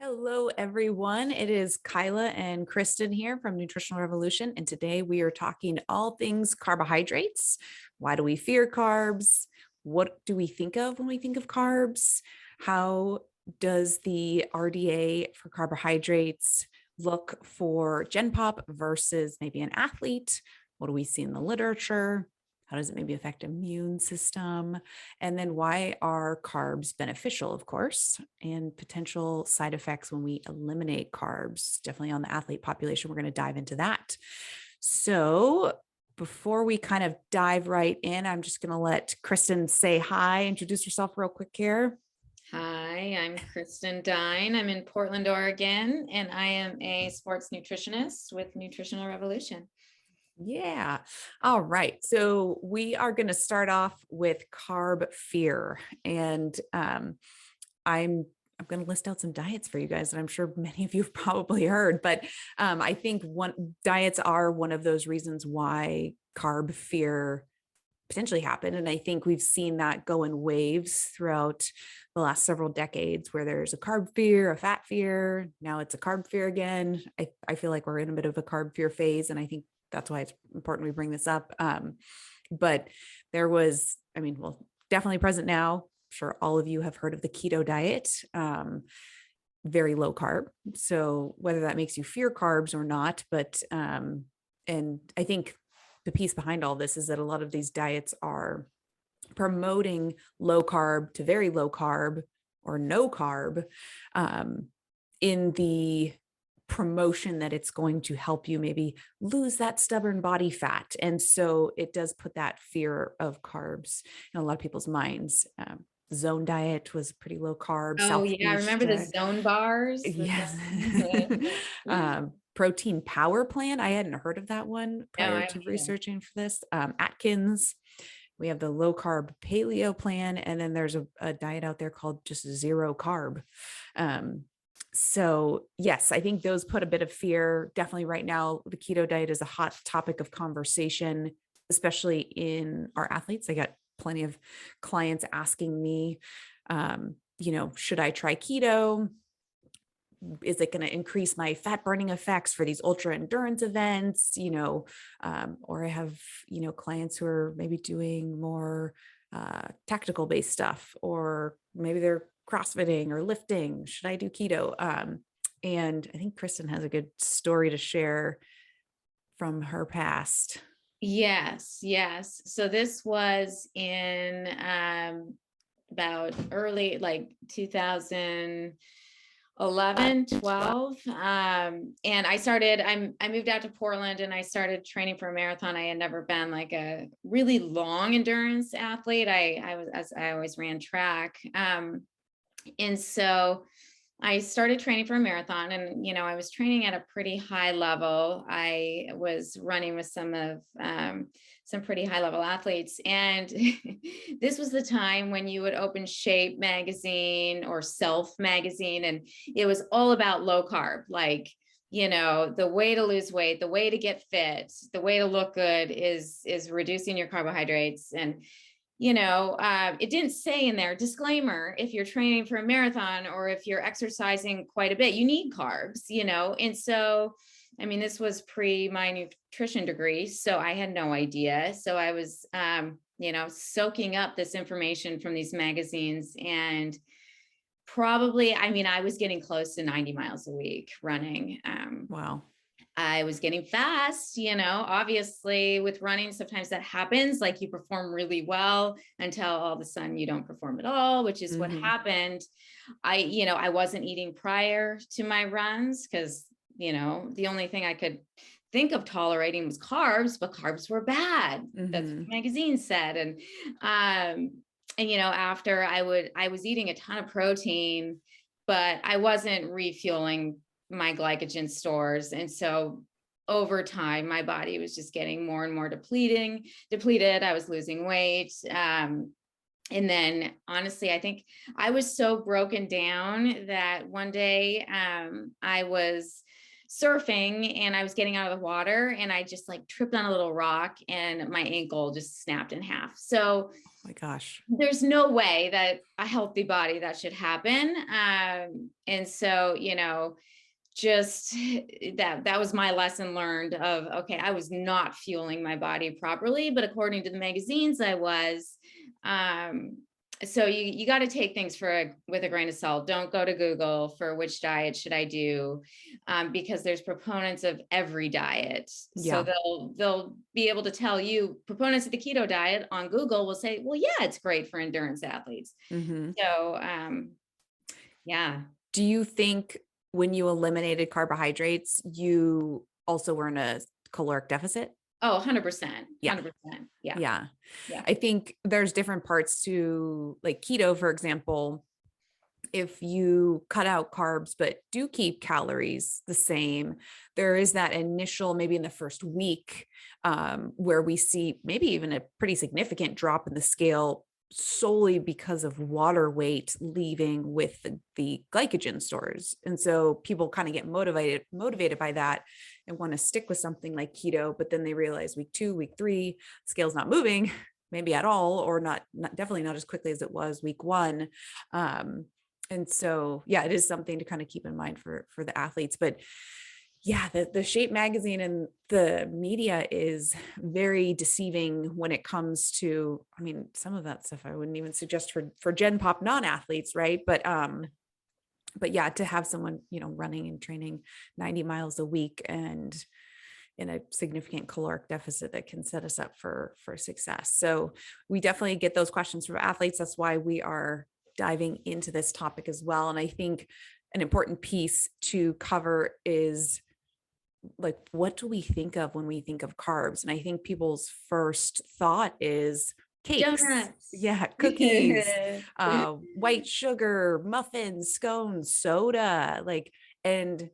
Hello, everyone. It is Kyla and Kristin here from Nutritional Revolution. And today we are talking all things carbohydrates. Why do we fear carbs? What do we think of when we think of carbs? How does the RDA for carbohydrates look for Gen Pop versus maybe an athlete? What do we see in the literature? How does it maybe affect immune system? And then why are carbs beneficial, of course, and potential side effects when we eliminate carbs, definitely on the athlete population. We're going to dive into that. So before we kind of dive right in, I'm just going to let Kristin say hi, introduce herself real quick here. Hi, I'm Kristin Duyn. I'm in Portland, Oregon, and I am a sports nutritionist with Nutritional Revolution. Yeah. All right. So we are going to start off with Carb Fear. And I'm going to list out some diets for you guys that I'm sure many of you have probably heard, but I think diets are one of those reasons why carb fear potentially happened. And I think we've seen that go in waves throughout the last several decades where there's a carb fear, a fat fear. Now it's a carb fear again. I feel like we're in a bit of a carb fear phase. And I think that's why it's important we bring this up. But there was, well, definitely present now. I'm sure all of you have heard of the keto diet, very low carb. So whether that makes you fear carbs or not, but, and I think the piece behind all this is that a lot of these diets are promoting low carb to very low carb or no carb, in the promotion that it's going to help you maybe lose that stubborn body fat. And so it does put that fear of carbs in a lot of people's minds. Zone diet was pretty low carb. Oh, yeah. I remember the zone bars. Yes. No, Protein power plan. I hadn't heard of that one prior I to don't either. researching for this. Atkins. We have the low carb paleo plan. And then there's a diet out there called just zero carb. So yes, I think those put a bit of fear. Definitely right now, the keto diet is a hot topic of conversation, especially in our athletes. I got plenty of clients asking me, should I try keto? Is it going to increase my fat burning effects for these ultra endurance events? Or I have, clients who are maybe doing more tactical based stuff, or maybe they're CrossFitting or lifting. Should I do keto? And I think Kristin has a good story to share from her past. Yes. So this was in about early, like 2011, 12. And I moved out to Portland and I started training for a marathon. I had never been like a really long endurance athlete. I always ran track. And so I started training for a marathon, and, I was training at a pretty high level. I was running with some pretty high level athletes. And this was the time when you would open Shape magazine or Self magazine, and it was all about low carb, like, the way to lose weight, the way to get fit, the way to look good is reducing your carbohydrates. And it didn't say in there, disclaimer, if you're training for a marathon or if you're exercising quite a bit, you need carbs, and so, this was pre my nutrition degree, so I had no idea. So I was, soaking up this information from these magazines, and probably, I was getting close to 90 miles a week running. Wow. I was getting fast, obviously with running, sometimes that happens, like you perform really well until all of a sudden you don't perform at all, which is what happened. I wasn't eating prior to my runs because, the only thing I could think of tolerating was carbs, but carbs were bad. That's what the magazine said. And, after I was eating a ton of protein, but I wasn't refueling my glycogen stores. And so over time, my body was just getting more and more depleted. I was losing weight. And then honestly, I think I was so broken down that one day I was surfing and I was getting out of the water and I just like tripped on a little rock and my ankle just snapped in half. So Oh my gosh. there's no way that a healthy body that should happen. And so, just that was my lesson learned of, okay, I was not fueling my body properly, but according to the magazines I was. So you got to take things with a grain of salt. Don't go to Google for which diet should I do, because there's proponents of every diet. Yeah. So they'll be able to tell you, proponents of the keto diet on Google will say, well, yeah, it's great for endurance athletes. Mm-hmm. So yeah. Do you think when you eliminated carbohydrates, you also were in a caloric deficit? Oh, 100%. Yeah. 100%. Yeah. Yeah. Yeah. I think there's different parts to like keto, for example. If you cut out carbs, but do keep calories the same, there is that initial, maybe in the first week, where we see maybe even a pretty significant drop in the scale solely because of water weight leaving with the glycogen stores. And so people kind of get motivated by that and want to stick with something like keto, but then they realize week 2, week 3, scale's not moving maybe at all, or not definitely not as quickly as it was week 1. And so, yeah, it is something to kind of keep in mind for the athletes. But yeah, the Shape magazine and the media is very deceiving when it comes to, I mean, some of that stuff I wouldn't even suggest for Gen Pop non-athletes, right? But yeah, to have someone, running and training 90 miles a week and in a significant caloric deficit, that can set us up for success. So we definitely get those questions from athletes. That's why we are diving into this topic as well. And I think an important piece to cover is like, what do we think of when we think of carbs? And I think people's first thought is cakes, Donuts. yeah, cookies, white sugar, muffins, scones, soda, and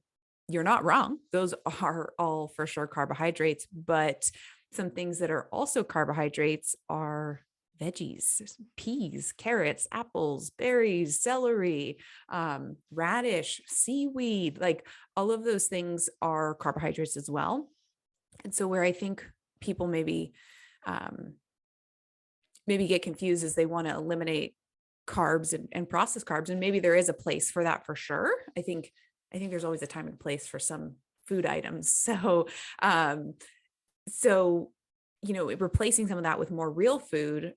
you're not wrong. Those are all for sure carbohydrates, but some things that are also carbohydrates are veggies, peas, carrots, apples, berries, celery, radish, seaweed, like all of those things are carbohydrates as well. And so where I think people maybe get confused is they want to eliminate carbs and processed carbs. And maybe there is a place for that for sure. I think there's always a time and place for some food items. So, replacing some of that with more real food,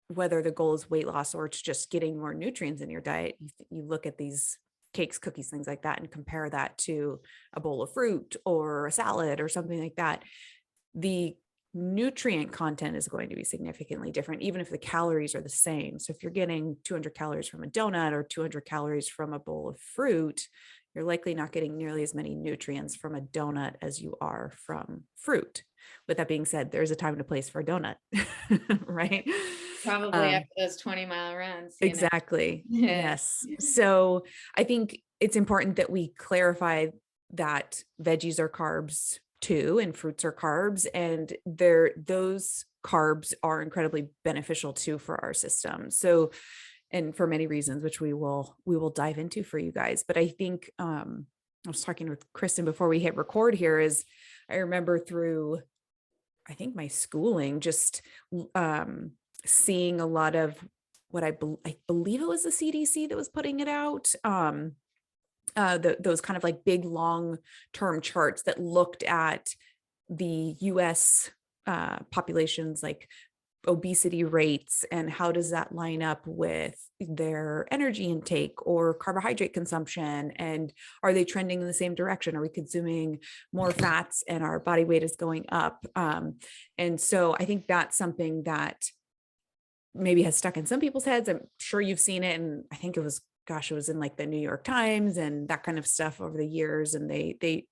whether the goal is weight loss or it's just getting more nutrients in your diet, you look at these cakes, cookies, things like that, and compare that to a bowl of fruit or a salad or something like that. The nutrient content is going to be significantly different, even if the calories are the same. So if you're getting 200 calories from a donut or 200 calories from a bowl of fruit, you're likely not getting nearly as many nutrients from a donut as you are from fruit. With that being said, there's a time and a place for a donut, right? Probably after those 20-mile runs. Exactly. Yes. So I think it's important that we clarify that veggies are carbs too, and fruits are carbs, and those carbs are incredibly beneficial too for our system. So, and for many reasons, which we will dive into for you guys. But I think I was talking with Kristin before we hit record here. Is I remember through, I think, my schooling, just seeing a lot of what I believe it was the CDC that was putting it out. Those kind of like big long-term charts that looked at the US populations, like obesity rates, and how does that line up with their energy intake or carbohydrate consumption, and are they trending in the same direction? Are we consuming more fats and our body weight is going up? And so I think that's something that maybe has stuck in some people's heads. I'm sure you've seen it, and I think it was in like the New York Times and that kind of stuff over the years, and they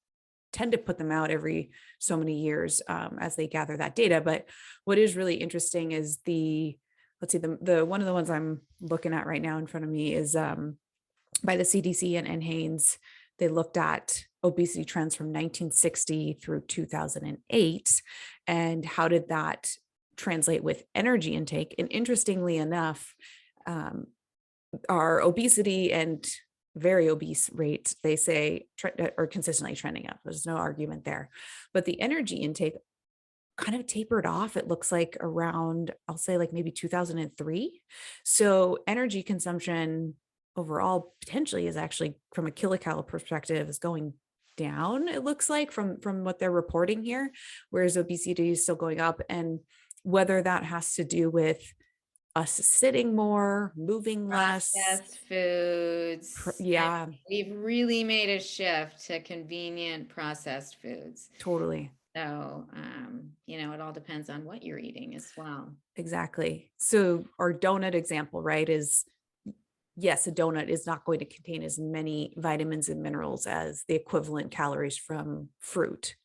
tend to put them out every so many years as they gather that data. But what is really interesting is the one of the ones I'm looking at right now in front of me is by the CDC and NHANES. They looked at obesity trends from 1960 through 2008, and how did that translate with energy intake. And interestingly enough, our obesity and very obese rate, they say, or consistently trending up. There's no argument there. But the energy intake kind of tapered off. It looks like around, I'll say like maybe 2003. So energy consumption overall potentially is actually, from a kilocal perspective, is going down, it looks like, from what they're reporting here, whereas obesity is still going up. And whether that has to do with us sitting more, moving less. Processed foods. Yeah, We've really made a shift to convenient processed foods. totally. So, it all depends on what you're eating as well. Exactly. So our donut example, right, is yes, a donut is not going to contain as many vitamins and minerals as the equivalent calories from fruit.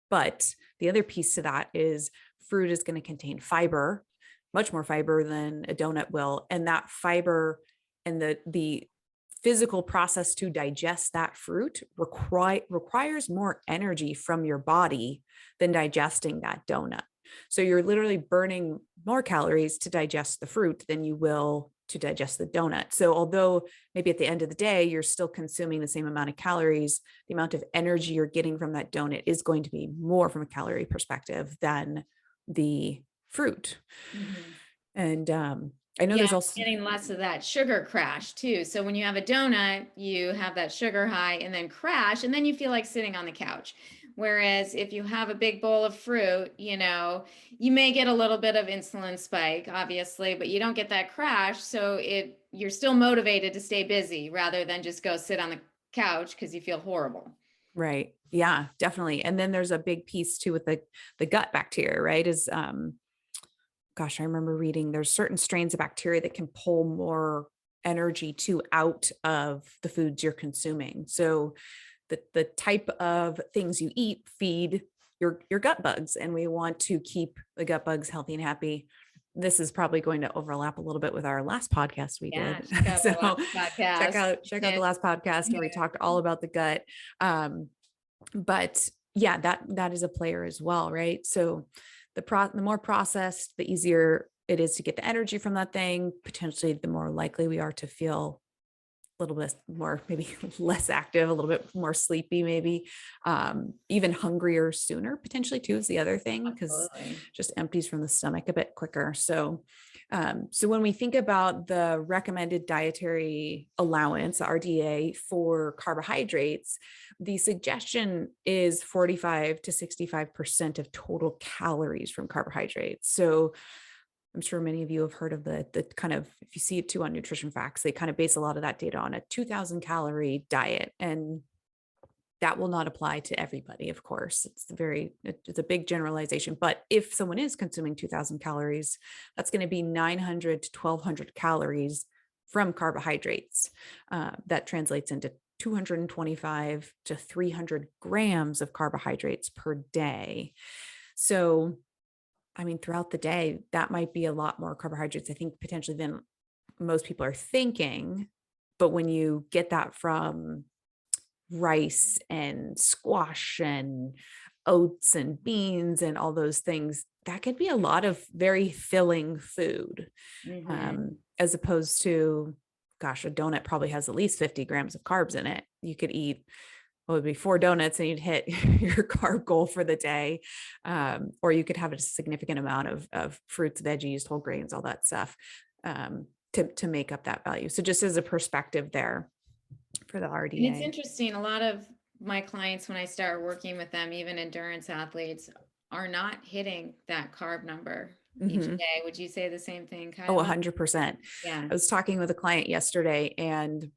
But the other piece to that is fruit is going to contain fiber, much more fiber than a donut will. And that fiber and the physical process to digest that fruit requires more energy from your body than digesting that donut. So you're literally burning more calories to digest the fruit than you will to digest the donut. So although maybe at the end of the day, you're still consuming the same amount of calories, the amount of energy you're getting from that donut is going to be more from a calorie perspective than the fruit. Mm-hmm. And I know there's also getting less of that sugar crash too. So when you have a donut, you have that sugar high and then crash, and then you feel like sitting on the couch. Whereas if you have a big bowl of fruit, you may get a little bit of insulin spike, obviously, but you don't get that crash. So you're still motivated to stay busy rather than just go sit on the couch because you feel horrible. Right. Yeah, definitely. And then there's a big piece too with the gut bacteria, right? Is gosh, I remember reading there's certain strains of bacteria that can pull more energy out of the foods you're consuming. So the type of things you eat feed your gut bugs, and we want to keep the gut bugs healthy and happy. This is probably going to overlap a little bit with our last podcast we did. So check out the last podcast where we talked all about the gut. But yeah, that is a player as well, right? So the more processed, the easier it is to get the energy from that thing. Potentially, the more likely we are to feel a little bit more, maybe less active, a little bit more sleepy, maybe even hungrier sooner, potentially too, is the other thing, because just empties from the stomach a bit quicker. So when we think about the recommended dietary allowance, RDA, for carbohydrates, the suggestion is 45 to 65% of total calories from carbohydrates. So I'm sure many of you have heard of the kind of, if you see it too on Nutrition Facts, they kind of base a lot of that data on a 2,000 calorie diet. And that will not apply to everybody, of course. It's a big generalization. But if someone is consuming 2,000 calories, that's going to be 900 to 1,200 calories from carbohydrates. That translates into 225 to 300 grams of carbohydrates per day. So I mean, throughout the day, that might be a lot more carbohydrates, I think, potentially than most people are thinking. But when you get that from rice and squash and oats and beans and all those things, that could be a lot of very filling food, as opposed to, gosh, a donut probably has at least 50 grams of carbs in it. You could eat, it would be 4 donuts and you'd hit your carb goal for the day. Or you could have a significant amount of fruits, veggies, whole grains, all that stuff, to make up that value. So just as a perspective there for the RDA. And it's interesting. A lot of my clients, when I start working with them, even endurance athletes, are not hitting that carb number each day. Would you say the same thing, Kyla? Oh, 100%. Yeah. I was talking with a client yesterday, and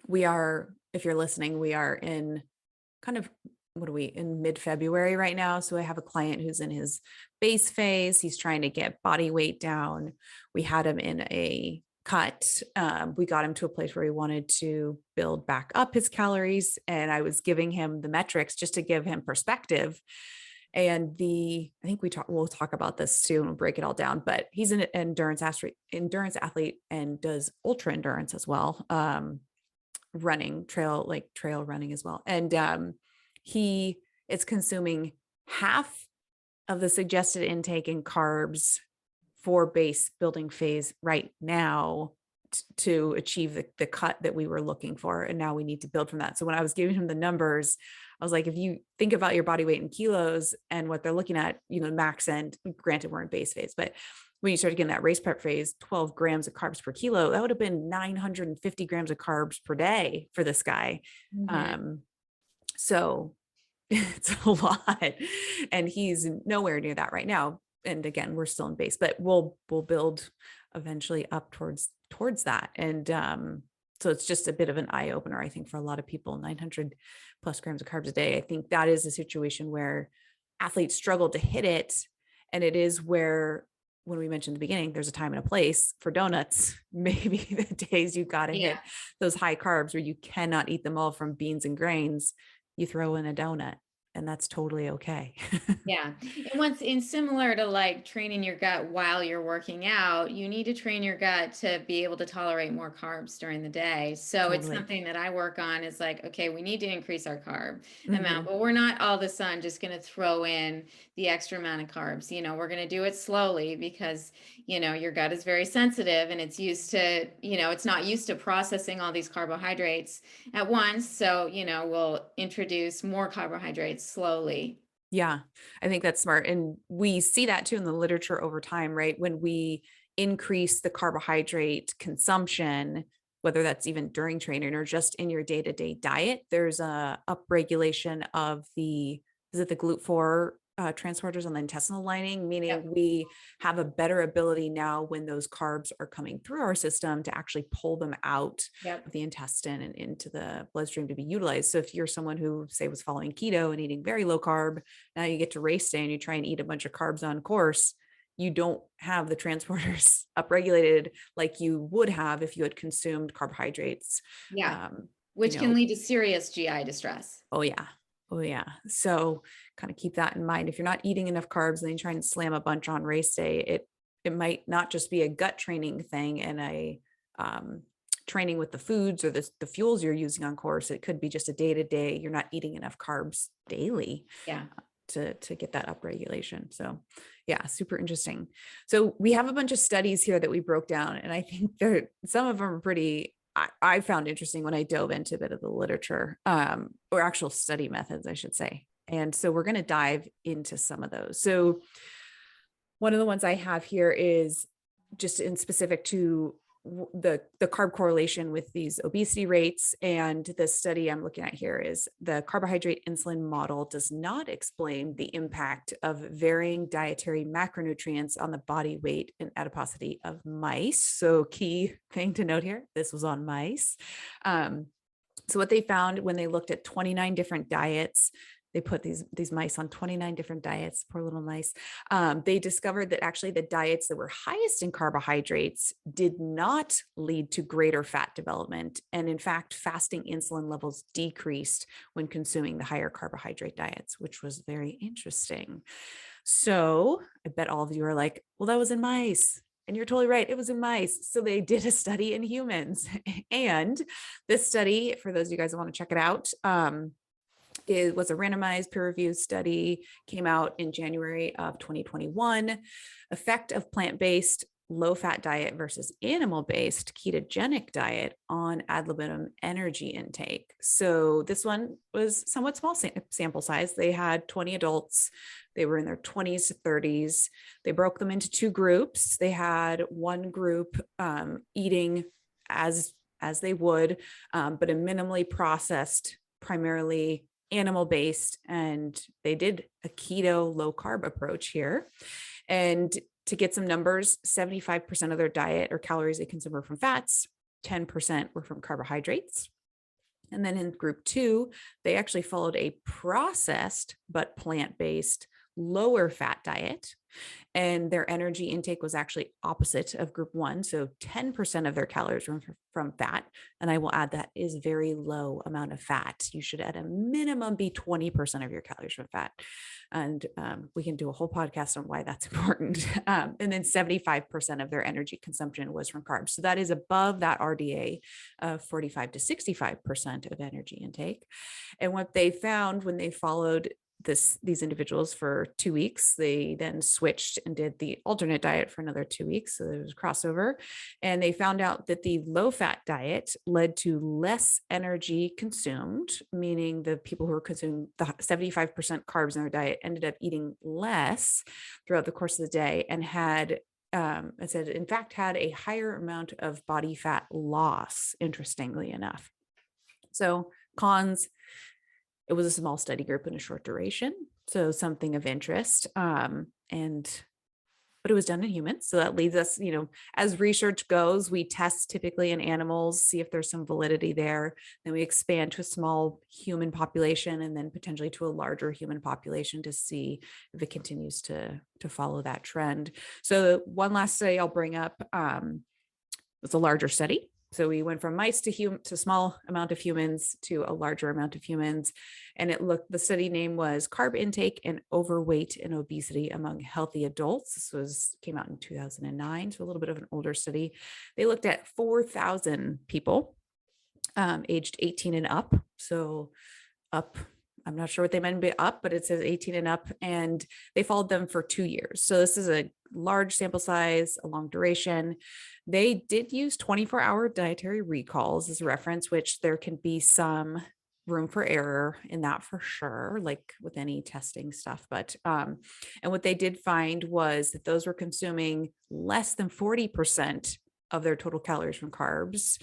we are, if you're listening, we are in kind of, in mid-February right now. So I have a client who's in his base phase. He's trying to get body weight down. We had him in a cut. We got him to a place where he wanted to build back up his calories. And I was giving him the metrics just to give him perspective. And I think we'll talk about this too, and we'll break it all down, but he's an endurance athlete and does ultra endurance as well. Running, trail running as well. And he is consuming half of the suggested intake in carbs for base building phase right now to achieve the cut that we were looking for. And now we need to build from that. So when I was giving him the numbers, I was like, if you think about your body weight in kilos and what they're looking at, max end, granted we're in base phase, but when you started getting that race prep phase, 12 grams of carbs per kilo, that would have been 950 grams of carbs per day for this guy. So it's a lot, and he's nowhere near that right now. And again, we're still in base, but we'll build eventually up towards that. And so it's just a bit of an eye opener, I think, for a lot of people. 900 plus grams of carbs a day. I think that is a situation where athletes struggle to hit it, and it is where, when we mentioned in the beginning, there's a time and a place for donuts. Maybe the days you got to hit those high carbs where you cannot eat them all from beans and grains, you throw in a donut, and that's totally okay. Yeah. And similar to like training your gut while you're working out, you need to train your gut to be able to tolerate more carbs during the day. So it's something that I work on is like, okay, we need to increase our carb amount, but we're not all of a sudden just going to throw in the extra amount of carbs. We're going to do it slowly because, your gut is very sensitive and it's used to, it's not used to processing all these carbohydrates at once. So, we'll introduce more carbohydrates slowly. Yeah, I think that's smart. And we see that too in the literature over time, right? When we increase the carbohydrate consumption, whether that's even during training or just in your day-to-day diet, there's a upregulation of the GLUT4 transporters on the intestinal lining, meaning we have a better ability now when those carbs are coming through our system to actually pull them out of the intestine and into the bloodstream to be utilized. So if you're someone who, say, was following keto and eating very low carb, now you get to race day and you try and eat a bunch of carbs on course, you don't have the transporters upregulated like you would have if you had consumed carbohydrates. Which can lead to serious GI distress. Oh yeah. So kind of keep that in mind. If you're not eating enough carbs and then you try and slam a bunch on race day, it might not just be a gut training thing and a training with the foods or the fuels you're using on course. It could be just a day-to-day, you're not eating enough carbs daily to get that upregulation. So yeah, super interesting. So we have a bunch of studies here that we broke down, and I think some of them are pretty, I found interesting when I dove into a bit of the literature, or actual study methods, I should say. And so we're going to dive into some of those. So one of the ones I have here is just in specific to the carb correlation with these obesity rates. And the study I'm looking at here is the carbohydrate insulin model does not explain the impact of varying dietary macronutrients on the body weight and adiposity of mice. So key thing to note here, this was on mice. So what they found when they looked at 29 different diets, they put these mice on 29 different diets, poor little mice. They discovered that actually the diets that were highest in carbohydrates did not lead to greater fat development. And in fact, fasting insulin levels decreased when consuming the higher carbohydrate diets, which was very interesting. So I bet all of you are like, well, that was in mice. And you're totally right. It was in mice. So they did a study in humans. And this study, for those of you guys who want to check it out, it was a randomized peer-reviewed study, came out in January of 2021. Effect of plant-based low-fat diet versus animal-based ketogenic diet on ad libitum energy intake. So this one was somewhat small sample size. They had 20 adults. They were in their 20s to 30s. They broke them into two groups. They had one group eating as they would, but a minimally processed, primarily animal-based, and they did a keto low carb approach here. And to get some numbers, 75% of their diet or calories they consume were from fats, 10% were from carbohydrates. And then in group 2, they actually followed a processed but plant-based lower fat diet. And their energy intake was actually opposite of group 1. So 10% of their calories were from fat. And I will add that is very low amount of fat. You should at a minimum be 20% of your calories from fat. And we can do a whole podcast on why that's important. And then 75% of their energy consumption was from carbs. So that is above that RDA of 45 to 65% of energy intake. And what they found when they followed these individuals for 2 weeks. They then switched and did the alternate diet for another 2 weeks. So there was crossover, and they found out that the low fat diet led to less energy consumed, meaning the people who were consuming the 75% carbs in their diet ended up eating less throughout the course of the day, and had, I said, in fact, had a higher amount of body fat loss, interestingly enough. So cons, it was a small study group in a short duration, so something of interest. But it was done in humans. So that leads us, as research goes, we test typically in animals, see if there's some validity there. Then we expand to a small human population, and then potentially to a larger human population to see if it continues to follow that trend. So one last study I'll bring up, it's a larger study. So we went from mice to small amount of humans to a larger amount of humans. And the study name was Carb Intake and Overweight and Obesity Among Healthy Adults. This came out in 2009, so a little bit of an older study. They looked at 4,000 people aged 18 and up. So up, I'm not sure what they meant by up, but it says 18 and up, and they followed them for 2 years. So this is a large sample size, a long duration. They did use 24-hour dietary recalls as a reference, which there can be some room for error in that for sure, like with any testing stuff. But, and what they did find was that those were consuming less than 40% of their total calories from carbs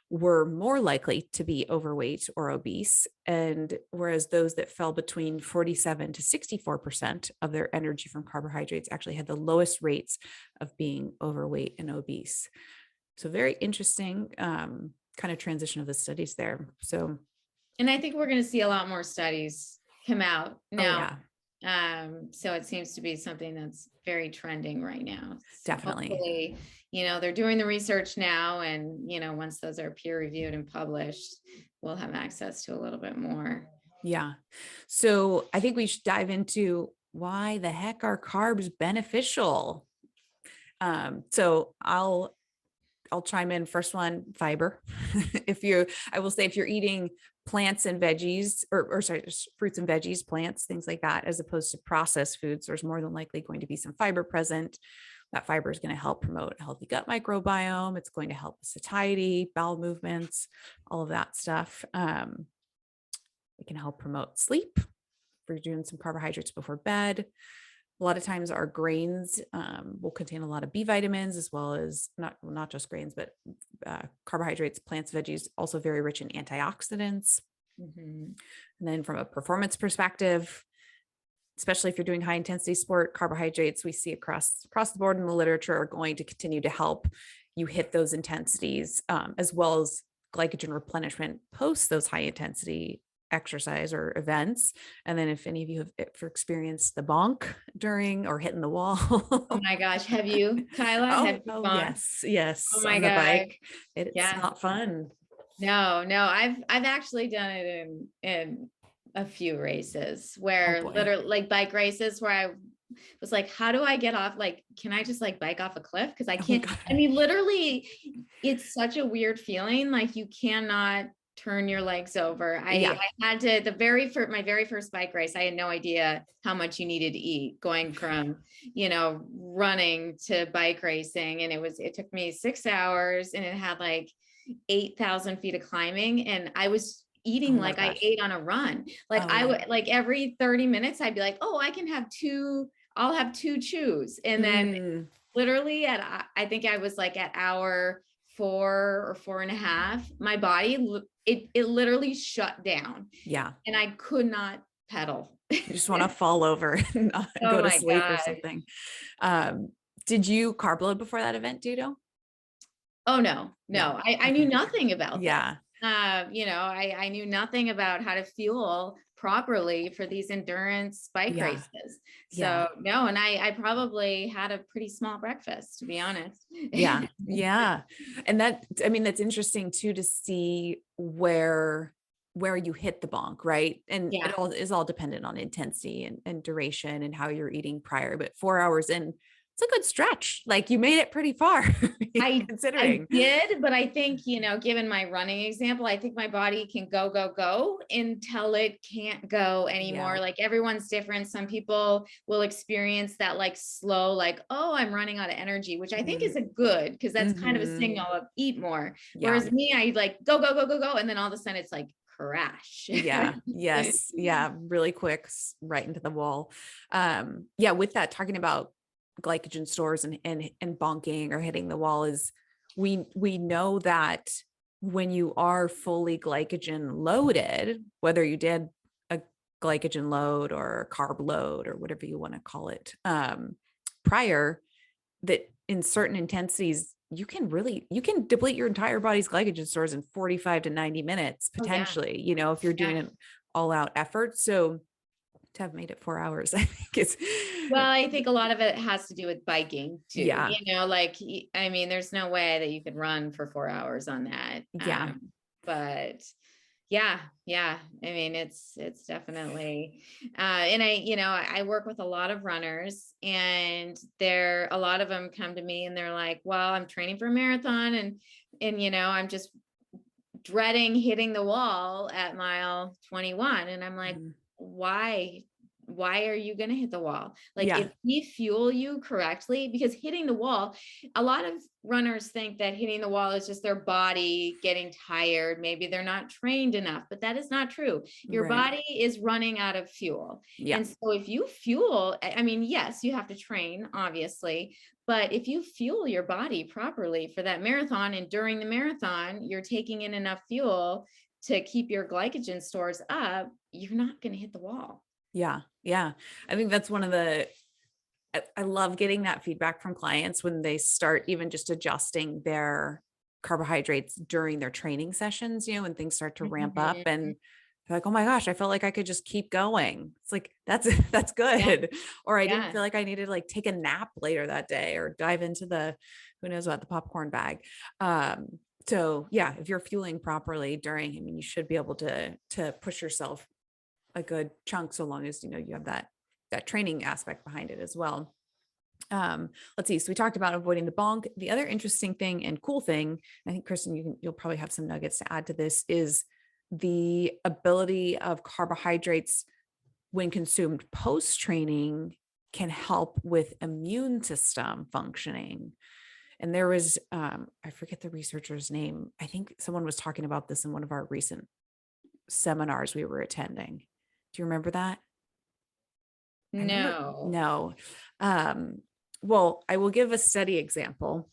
were more likely to be overweight or obese. And whereas those that fell between 47 to 64% of their energy from carbohydrates actually had the lowest rates of being overweight and obese. So very interesting kind of transition of the studies there. So, and I think we're going to see a lot more studies come out now. Oh, yeah. So it seems to be something that's very trending right now. So Definitely. hopefully, they're doing the research now, and, once those are peer reviewed and published, we'll have access to a little bit more. Yeah. So I think we should dive into why the heck are carbs beneficial? So I'll chime in. First one, fiber. I will say if you're eating plants and veggies, or sorry, fruits and veggies, plants, things like that, as opposed to processed foods, there's more than likely going to be some fiber present. That fiber is going to help promote a healthy gut microbiome. It's going to help with satiety, bowel movements, all of that stuff. It can help promote sleep if you're doing some carbohydrates before bed. A lot of times our grains will contain a lot of B vitamins, as well as not just grains, but carbohydrates, plants, veggies, also very rich in antioxidants. Mm-hmm. And then from a performance perspective, especially if you're doing high intensity sport, carbohydrates we see across the board in the literature are going to continue to help you hit those intensities, as well as glycogen replenishment post those high intensity exercise or events. And then if any of you have experienced the bonk during or hitting the wall. Oh my gosh. Have you, Kyla? Yes. Oh my on the God. bike. It's not fun. No, I've actually done it in a few races where literally like bike races where I was like, how do I get off? Like, can I just like bike off a cliff? Cause I can't, I mean, literally it's such a weird feeling. Like you cannot turn your legs over. I had to, my very first bike race, I had no idea how much you needed to eat going from, running to bike racing. And it took me 6 hours, and it had like 8,000 feet of climbing. And I was eating like I ate on a run. Like I would, like every 30 minutes, I'd be like, oh, I'll have two chews. And then literally I think I was like at hour 4 or 4.5, my body, it literally shut down. Yeah. And I could not pedal. You just want to fall over and go to sleep or something. Did you carb load before that event, do you know? Oh, no. I knew nothing about that. I knew nothing about how to fuel properly for these endurance bike races. So no, and I probably had a pretty small breakfast, to be honest. Yeah. And that's interesting too, to see where you hit the bonk, right? And it all is all dependent on intensity and duration and how you're eating prior, but 4 hours in, a good stretch. Like you made it pretty far I considering. did, but I think, given my running example, I think my body can go until it can't go anymore. Yeah. Like everyone's different. Some people will experience that like slow, like, oh, I'm running out of energy, which I think is a good, because that's kind of a Mm-hmm. signal of eat more. Yeah. Whereas me, I like go. And then all of a sudden it's like crash. Yeah. Yes. Yeah. Really quick, right into the wall. Yeah. With that, talking about glycogen stores and bonking or hitting the wall is we know that when you are fully glycogen loaded, whether you did a glycogen load or a carb load or whatever you want to call it, prior, that in certain intensities, you can deplete your entire body's glycogen stores in 45 to 90 minutes, Oh yeah. potentially, if you're doing Yeah. an all out effort. So to have made it 4 hours, I think it's, Well, I think a lot of it has to do with biking too. yeah, Like, I mean, there's no way that you could run for 4 hours on that. yeah. But yeah. I mean, it's definitely, and I work with a lot of runners, and a lot of them come to me and they're like, well, I'm training for a marathon, and I'm just dreading hitting the wall at mile 21. And I'm like, Mhm. why are you going to hit the wall? Like Yeah. if we fuel you correctly, because hitting the wall, a lot of runners think that hitting the wall is just their body getting tired. Maybe they're not trained enough, but that is not true. Your Right. body is running out of fuel. Yeah. And so if you fuel, I mean, yes, you have to train, obviously, but if you fuel your body properly for that marathon, and during the marathon, you're taking in enough fuel to keep your glycogen stores up, you're not going to hit the wall. Yeah. Yeah. I think that's one of I love getting that feedback from clients when they start even just adjusting their carbohydrates during their training sessions, when things start to ramp up and they're like, oh my gosh, I felt like I could just keep going. It's like, that's Yeah. good. Or I didn't Yeah. feel like I needed to like take a nap later that day or dive into who knows what, the popcorn bag. So yeah, if you're fueling properly during, I mean, you should be able to push yourself a good chunk, so long as, you have that training aspect behind it as well. Let's see. So we talked about avoiding the bonk. The other interesting thing and cool thing, I think Kristin, you'll probably have some nuggets to add to this, is the ability of carbohydrates when consumed post-training can help with immune system functioning. And there was, I forget the researcher's name. I think someone was talking about this in one of our recent seminars we were attending. Do you remember that? No. No. Well, I will give a study example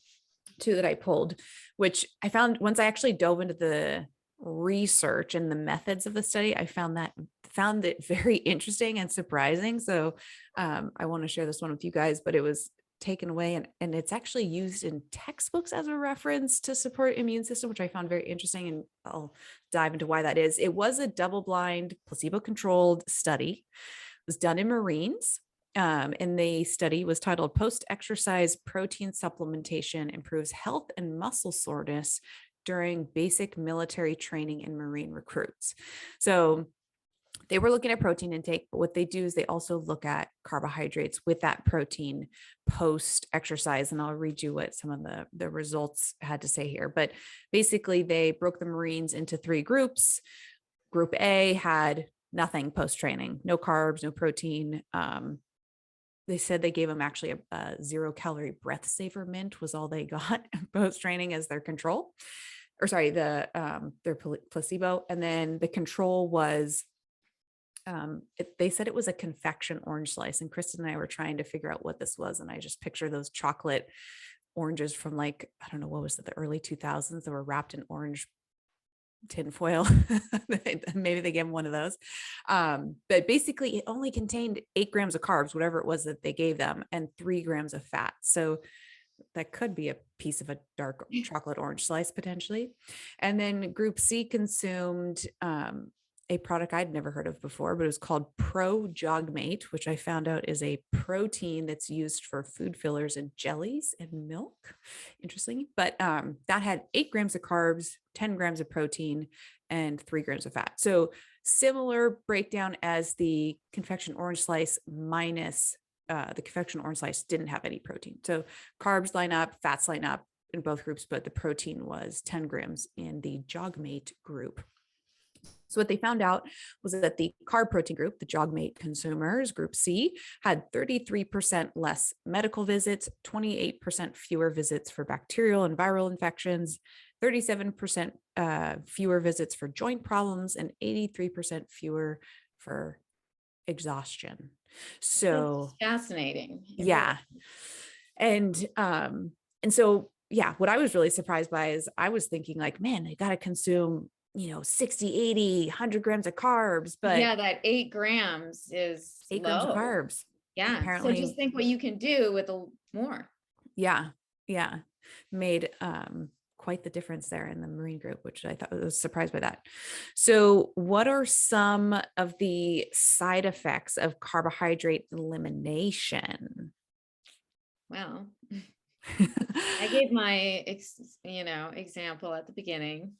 too that I pulled, which I found once I actually dove into the research and the methods of the study, I found it very interesting and surprising. So I want to share this one with you guys, but it was taken away and it's actually used in textbooks as a reference to support immune system, which I found very interesting. And I'll dive into why that is. It was a double-blind, placebo-controlled study. It was done in Marines. And the study was titled Post-Exercise Protein Supplementation Improves Health and Muscle Soreness During Basic Military Training in Marine Recruits. So they were looking at protein intake, but what they do is they also look at carbohydrates with that protein post-exercise. And I'll read you what some of the results had to say here. But basically, they broke the Marines into 3 groups. Group A had nothing post-training, no carbs, no protein. They said they gave them actually a 0-calorie breath saver mint was all they got post-training as their control, or sorry, their placebo. And then the control was, they said it was a confection orange slice. And Kristin and I were trying to figure out what this was. And I just picture those chocolate oranges from like, I don't know, what was it, the early 2000s that were wrapped in orange tinfoil. Maybe they gave him one of those. But basically it only contained 8 grams of carbs, whatever it was that they gave them, and 3 grams of fat. So that could be a piece of a dark chocolate orange slice potentially. And then group C consumed a product I'd never heard of before, but it was called Pro Jogmate, which I found out is a protein that's used for food fillers and jellies and milk. Interesting. But that had 8 grams of carbs, 10 grams of protein, and 3 grams of fat. So similar breakdown as the confection orange slice minus the confectionery orange slice didn't have any protein. So carbs line up, fats line up in both groups, but the protein was 10 grams in the JogMate group. So what they found out was that the carb protein group, the JogMate consumers, group C, had 33% less medical visits, 28% fewer visits for bacterial and viral infections, 37% fewer visits for joint problems, and 83% fewer for exhaustion. So that's fascinating. yeah. And so, yeah, what I was really surprised by is I was thinking like, man, I got to consume, 60, 80, 100 grams of carbs, but Yeah, that 8 grams is 8 grams of low. carbs. Yeah. Apparently, So just think what you can do with more. yeah, yeah, made quite the difference there in the marine group, which I thought I was surprised by that. So what are some of the side effects of carbohydrate elimination? Well, I gave my example at the beginning.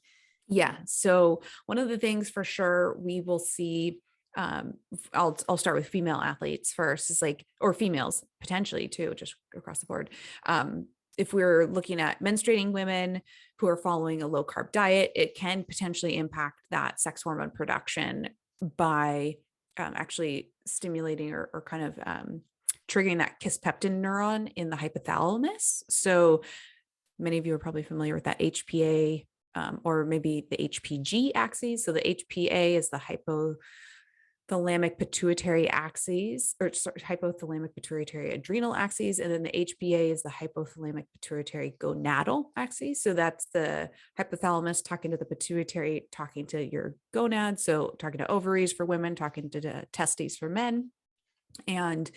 Yeah. So one of the things for sure we will see, I'll start with female athletes first, is like, or females potentially too, just across the board. If we're looking at menstruating women who are following a low carb diet, it can potentially impact that sex hormone production by actually stimulating or kind of triggering that kisspeptin neuron in the hypothalamus. So many of you are probably familiar with that HPA or maybe the HPG axis. So the HPA is the hypothalamic pituitary axis, or sorry, hypothalamic pituitary adrenal axis. And then the HPA is the hypothalamic pituitary gonadal axis. So that's the hypothalamus talking to the pituitary, talking to your gonads. So talking to ovaries for women, talking to the testes for men. And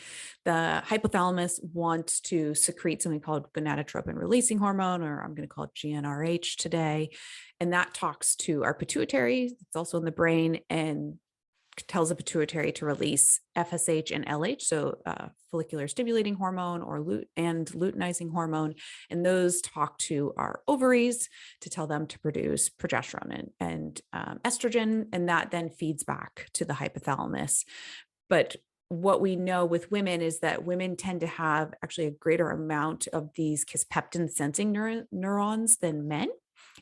the hypothalamus wants to secrete something called gonadotropin releasing hormone, or I'm going to call it GnRH today. And that talks to our pituitary. It's also in the brain and tells the pituitary to release FSH and LH, so follicular stimulating hormone or luteinizing hormone. And those talk to our ovaries to tell them to produce progesterone and estrogen. And that then feeds back to the hypothalamus. But what we know with women is that women tend to have actually a greater amount of these kisspeptin sensing neurons than men.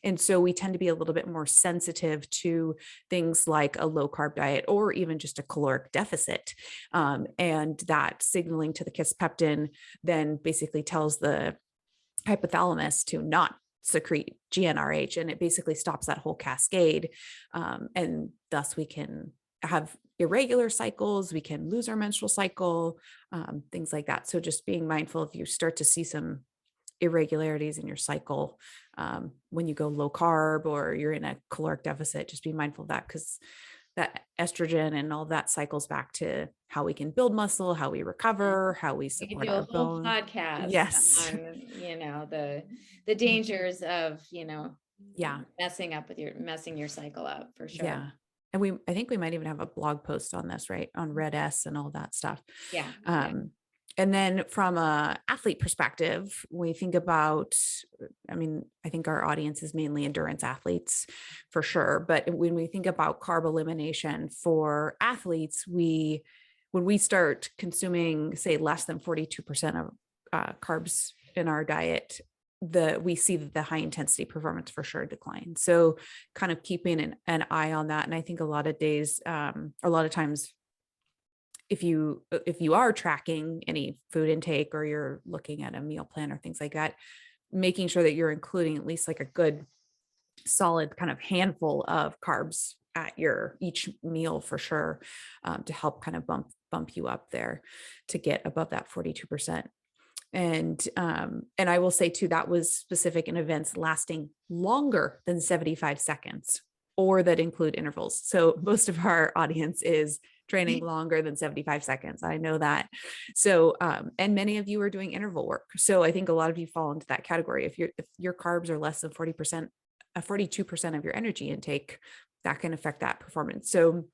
And so we tend to be a little bit more sensitive to things like a low carb diet or even just a caloric deficit. And that signaling to the kisspeptin then basically tells the hypothalamus to not secrete GnRH, and it basically stops that whole cascade. And thus we can have irregular cycles, we can lose our menstrual cycle, things like that. So just being mindful if you start to see some irregularities in your cycle when you go low carb or you're in a caloric deficit, just be mindful of that, because that estrogen and all that cycles back to how we can build muscle, how we recover, how we We could support do a our whole bone. podcast Yes. on, the dangers of, Yeah. messing your cycle up for sure. Yeah. And I think we might even have a blog post on this, right? On Red S and all that stuff. Yeah. And then from a athlete perspective, we think about, I think our audience is mainly endurance athletes for sure. But when we think about carb elimination for athletes, when we start consuming, say, less than 42% of carbs in our diet, we see that the high intensity performance for sure declines. So kind of keeping an eye on that. And I think a lot of times, if you are tracking any food intake or you're looking at a meal plan or things like that, making sure that you're including at least like a good solid kind of handful of carbs at each meal for sure, to help kind of bump you up there to get above that 42%. And I will say too, that was specific in events lasting longer than 75 seconds or that include intervals. So most of our audience is training longer than 75 seconds. I know that. So, and many of you are doing interval work. So I think a lot of you fall into that category. If your carbs are less than 40%, 42% of your energy intake, that can affect that performance. So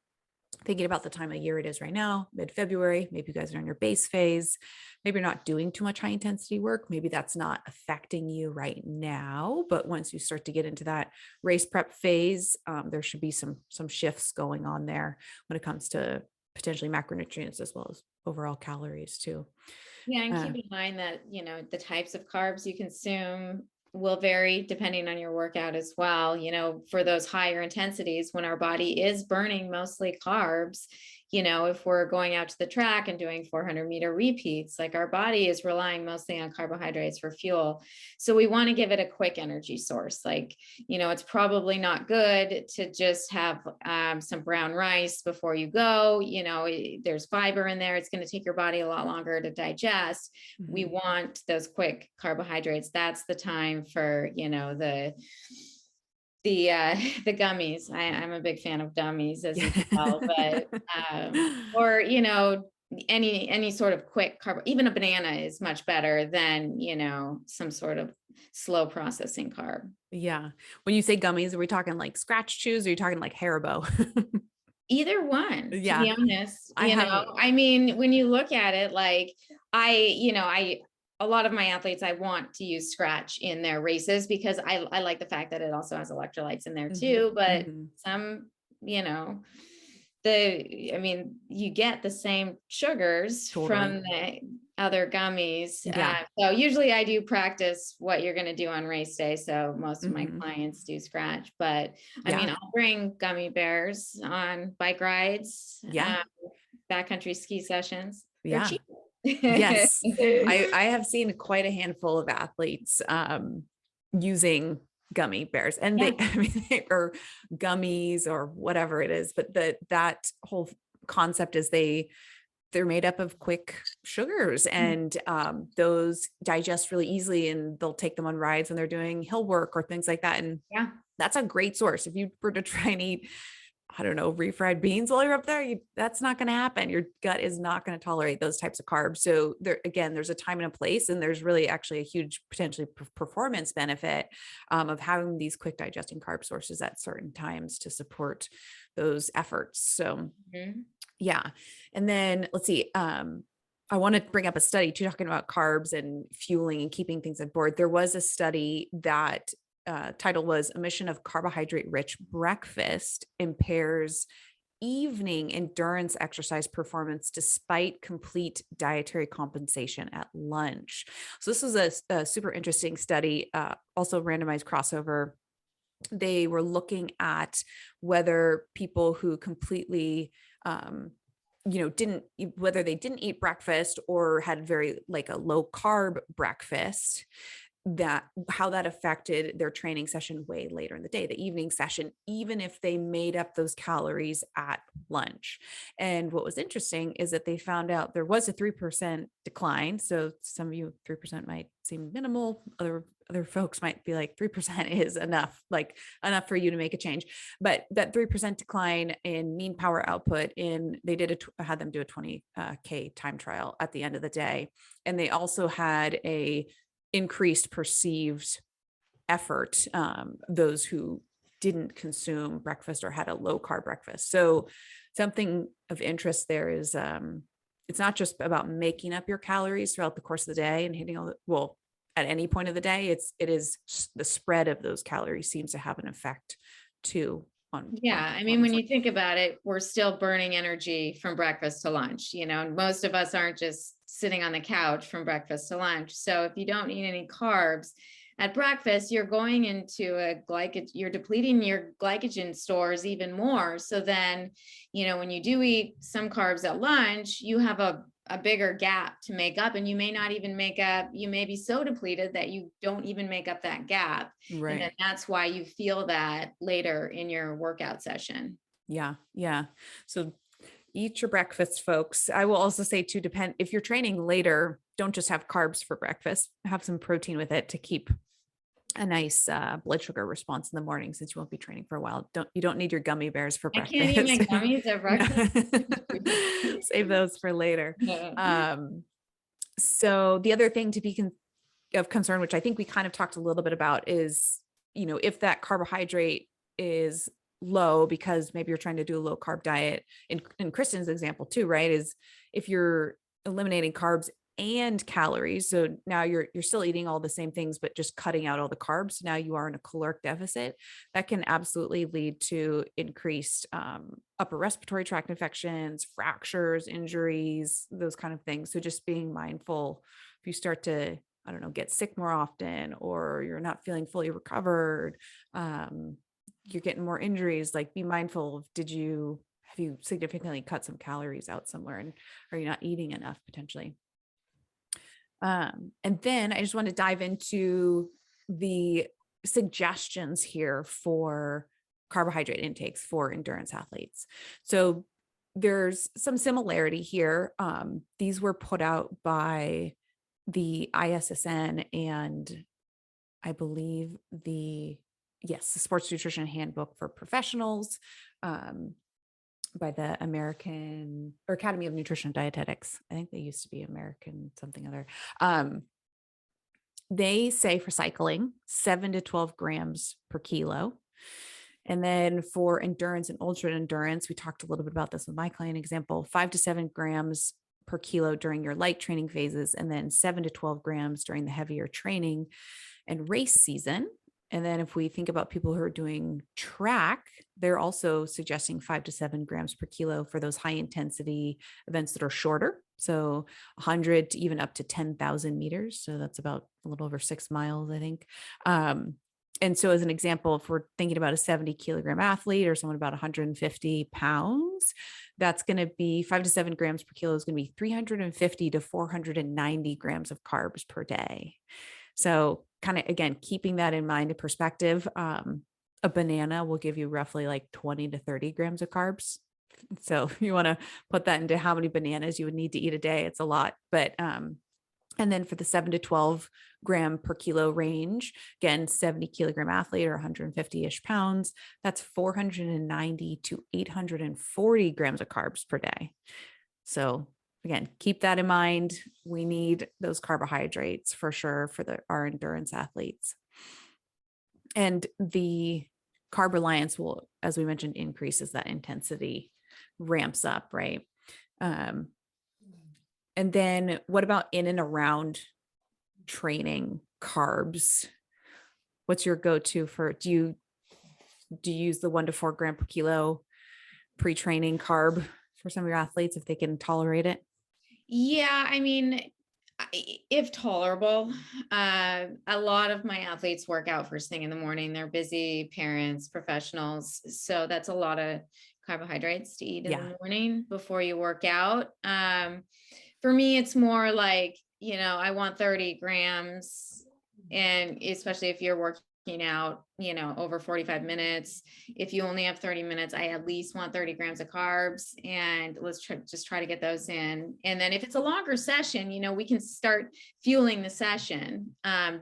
thinking about the time of year it is right now, mid-February, maybe you guys are in your base phase. Maybe you're not doing too much high intensity work. Maybe that's not affecting you right now, but once you start to get into that race prep phase, there should be some shifts going on there when it comes to potentially macronutrients as well as overall calories too. Yeah, and Uh, keep in mind that, the types of carbs you consume will vary depending on your workout as well. For those higher intensities, when our body is burning mostly carbs, if we're going out to the track and doing 400-meter repeats, like our body is relying mostly on carbohydrates for fuel. So we want to give it a quick energy source. Like, it's probably not good to just have some brown rice before you go. There's fiber in there. It's going to take your body a lot longer to digest. We mhm. want those quick carbohydrates. That's the time for, the gummies. I'm a big fan of gummies, as you can tell, but or any sort of quick carb, even a banana is much better than some sort of slow processing carb. Yeah. When you say gummies, are we talking like scratch chews? Or are you talking like Haribo? Either one, to Yeah, be honest. I have. I mean, when you look at it, like I a lot of my athletes, I want to use scratch in their races because I like the fact that it also has electrolytes in there Mhm, too. But mhm. some, you know, I mean, you get the same sugars Totally. from the other gummies. Yeah. So usually I do practice what you're going to do on race day. So most of my Mhm. clients do scratch, but I mean, Yeah. I'll bring gummy bears on bike rides, Yeah. backcountry ski sessions. They're Yeah. cheap. Yes. I have seen quite a handful of athletes using gummy bears, and Yeah. they, I mean, or gummies or whatever it is, but that whole concept is they're made up of quick sugars, and those digest really easily, and they'll take them on rides when they're doing hill work or things like that. And Yeah. that's a great source. If you were to try and eat, I don't know, refried beans while you're up there, that's not going to happen. Your gut is not going to tolerate those types of carbs. So there, again, there's a time and a place, and there's really actually a huge potentially performance benefit of having these quick digesting carb sources at certain times to support those efforts. So Mhm. yeah. And then let's see. I want to bring up a study too, talking about carbs and fueling and keeping things on board. There was a study that title was Omission of Carbohydrate Rich Breakfast Impairs Evening Endurance Exercise Performance Despite Complete Dietary Compensation at Lunch. So this was a super interesting study, also randomized crossover. They were looking at whether people who completely didn't, whether they didn't eat breakfast or had very like a low carb breakfast, that how that affected their training session way later in the day, the evening session, even if they made up those calories at lunch. And what was interesting is that they found out there was a 3% decline. So some of you, 3% might seem minimal. Other folks might be like 3% is enough, like enough for you to make a change. But that 3% decline in mean power output had them do a 20K time trial at the end of the day. And they also had a increased perceived effort, those who didn't consume breakfast or had a low carb breakfast. So something of interest there is it's not just about making up your calories throughout the course of the day and hitting at any point of the day. It is the spread of those calories seems to have an effect too on Yeah. I mean, performance. when you think about it, we're still burning energy from breakfast to lunch. Most of us aren't just sitting on the couch from breakfast to lunch. So if you don't eat any carbs at breakfast, you're going into you're depleting your glycogen stores even more. So then, when you do eat some carbs at lunch, you have a bigger gap to make up, and you may not even make up, you may be so depleted that you don't even make up that gap. And then Right. that's why you feel that later in your workout session. Yeah. Yeah. So eat your breakfast, folks. I will also say to depend if you're training later, don't just have carbs for breakfast, have some protein with it to keep a nice blood sugar response in the morning, since you won't be training for a while. You don't need your gummy bears for I can't eat my breakfast. gummies at breakfast. Save those for later. Yeah. So the other thing to be of concern, which I think we kind of talked a little bit about, is, if that carbohydrate is low because maybe you're trying to do a low carb diet, in Kristin's example too, right? Is if you're eliminating carbs and calories. So now you're still eating all the same things, but just cutting out all the carbs. Now you are in a caloric deficit. That can absolutely lead to increased upper respiratory tract infections, fractures, injuries, those kind of things. So just being mindful if you start to, I don't know, get sick more often, or you're not feeling fully recovered, you're getting more injuries, like be mindful of, have you significantly cut some calories out somewhere, and are you not eating enough potentially? And then I just want to dive into the suggestions here for carbohydrate intakes for endurance athletes. So there's some similarity here. These were put out by the ISSN and I believe the Sports Nutrition Handbook for Professionals, by the American or Academy of Nutrition and Dietetics. I think they used to be American something other. They say for cycling, 7 to 12 grams per kilo. And then for endurance and ultra endurance, we talked a little bit about this with my client example, 5 to 7 grams per kilo during your light training phases, and then 7 to 12 grams during the heavier training and race season. And then if we think about people who are doing track, they're also suggesting 5 to 7 grams per kilo for those high intensity events that are shorter. So 100 to even up to 10,000 meters. So that's about a little over 6 miles, I think. And so as an example, if we're thinking about a 70 kilogram athlete or someone about 150 pounds, that's going to be 5 to 7 grams per kilo is going to be 350 to 490 grams of carbs per day. So kind of, again, keeping that in mind in perspective, a banana will give you roughly like 20 to 30 grams of carbs. So if you want to put that into how many bananas you would need to eat a day, it's a lot. But, and then for the 7 to 12 gram per kilo range, again, 70 kilogram athlete or 150-ish pounds, that's 490 to 840 grams of carbs per day. So again, keep that in mind. We need those carbohydrates for sure for our endurance athletes. And the carb reliance will, as we mentioned, increases that intensity, ramps up, right? And then what about in and around training carbs? What's your go-to for, do you use the 1 to 4 gram per kilo pre-training carb for some of your athletes if they can tolerate it? Yeah, I mean, if tolerable. A lot of my athletes work out first thing in the morning. They're busy parents, professionals. So that's a lot of carbohydrates to eat in the morning before you work out. For me, it's more like, I want 30 grams. And especially if you're working out, over 45 minutes, if you only have 30 minutes, I at least want 30 grams of carbs, and let's just try to get those in. And then if it's a longer session, we can start fueling the session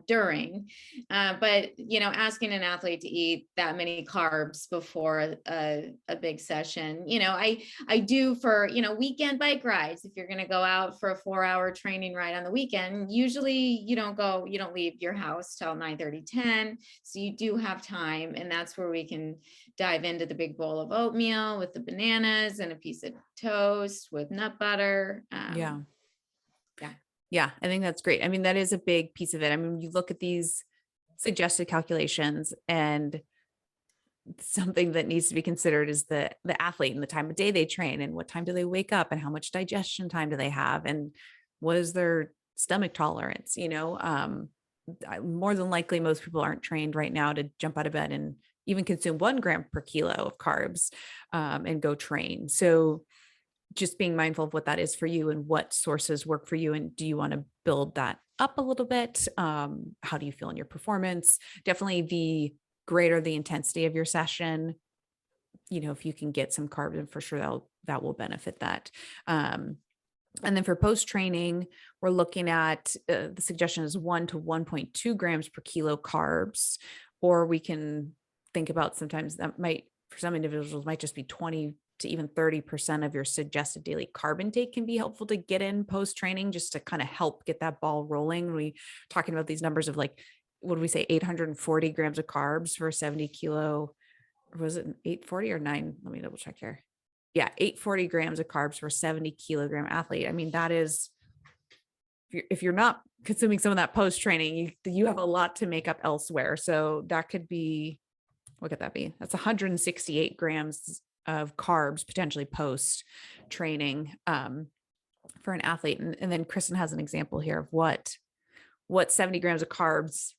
during, but asking an athlete to eat that many carbs before a big session, I do for, weekend bike rides. If you're going to go out for a 4-hour training ride on the weekend, usually you don't leave your house till 9:30, 10. So you do have time, and that's where we can dive into the big bowl of oatmeal with the bananas and a piece of toast with nut butter. Yeah, I think that's great. I mean, that is a big piece of it. I mean, you look at these suggested calculations, and something that needs to be considered is the athlete and the time of day they train, and what time do they wake up, and how much digestion time do they have, and what is their stomach tolerance? More than likely, most people aren't trained right now to jump out of bed and even consume 1 gram per kilo of carbs and go train. So just being mindful of what that is for you and what sources work for you. And do you want to build that up a little bit? How do you feel in your performance? Definitely the greater the intensity of your session, if you can get some carbs in, for sure that will benefit that. And then for post-training, we're looking at the suggestion is 1 to 1.2 grams per kilo carbs, or we can think about sometimes that might, for some individuals, might just be 20 to even 30% of your suggested daily carb intake can be helpful to get in post-training, just to kind of help get that ball rolling. We talking about these numbers of like, what do we say, 840 grams of carbs for a 70 kilo, or was it 840 or 9? Let me double check here. Yeah, 840 grams of carbs for a 70 kilogram athlete. I mean, that is if you're not consuming some of that post training, you have a lot to make up elsewhere. So that could be, what could that be? That's 168 grams of carbs potentially post training for an athlete. And then Kristin has an example here of what 70 grams of carbs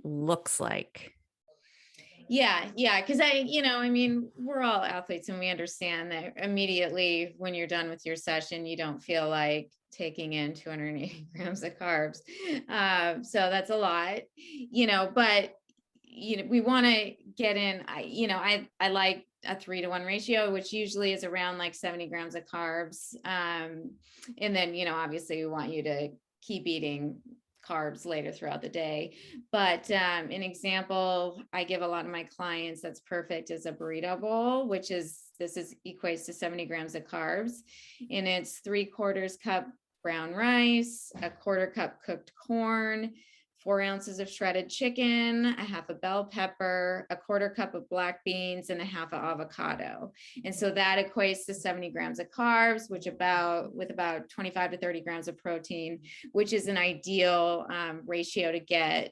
looks like. Yeah. Yeah. Cause I mean, we're all athletes and we understand that immediately when you're done with your session, you don't feel like taking in 280 grams of carbs. So that's a lot, but we want to get in, I like a 3-to-1 ratio, which usually is around like 70 grams of carbs. And then, obviously we want you to keep eating carbs later throughout the day. But an example I give a lot of my clients that's perfect is a burrito bowl, which equates to 70 grams of carbs. And it's 3/4 cup brown rice, a 1/4 cup cooked corn, 4 ounces of shredded chicken, a half a bell pepper, a 1/4 cup of black beans, and a half of avocado. And so that equates to 70 grams of carbs, with about 25 to 30 grams of protein, which is an ideal ratio to get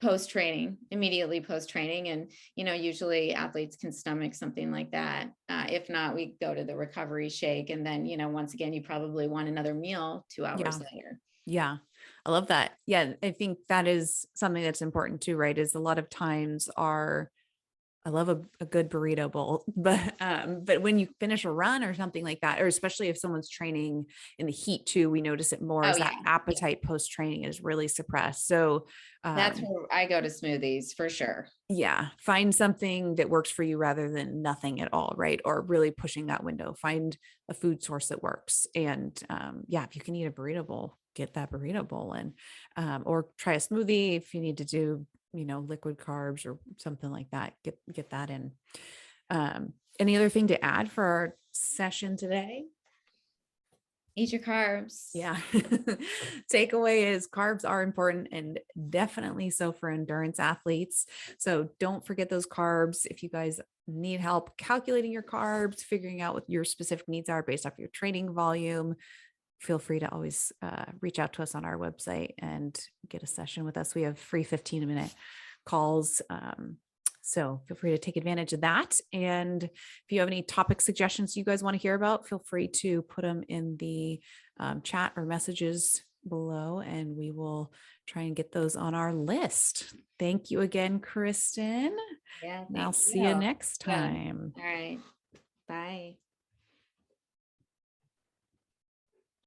post-training, immediately post-training. And, usually athletes can stomach something like that. If not, we go to the recovery shake. And then, once again, you probably want another meal 2 hours later. Yeah. I love that. Yeah. I think that is something that's important too, right? Is a lot of times I love a good burrito bowl, but when you finish a run or something like that, or especially if someone's training in the heat too, we notice it more as that appetite post training is really suppressed. So that's where I go to smoothies for sure. Yeah. Find something that works for you rather than nothing at all. Right. Or really pushing that window, find a food source that works. And if you can eat a burrito bowl, get that burrito bowl in, or try a smoothie if you need to do, liquid carbs or something like that, get that in. Any other thing to add for our session today? Eat your carbs. Yeah. Takeaway is carbs are important and definitely so for endurance athletes. So don't forget those carbs. If you guys need help calculating your carbs, figuring out what your specific needs are based off your training volume, feel free to always reach out to us on our website and get a session with us. We have free 15-minute calls. So feel free to take advantage of that. And if you have any topic suggestions you guys want to hear about, feel free to put them in the chat or messages below, and we will try and get those on our list. Thank you again, Kristin. Yeah. And I'll see you next time. All right.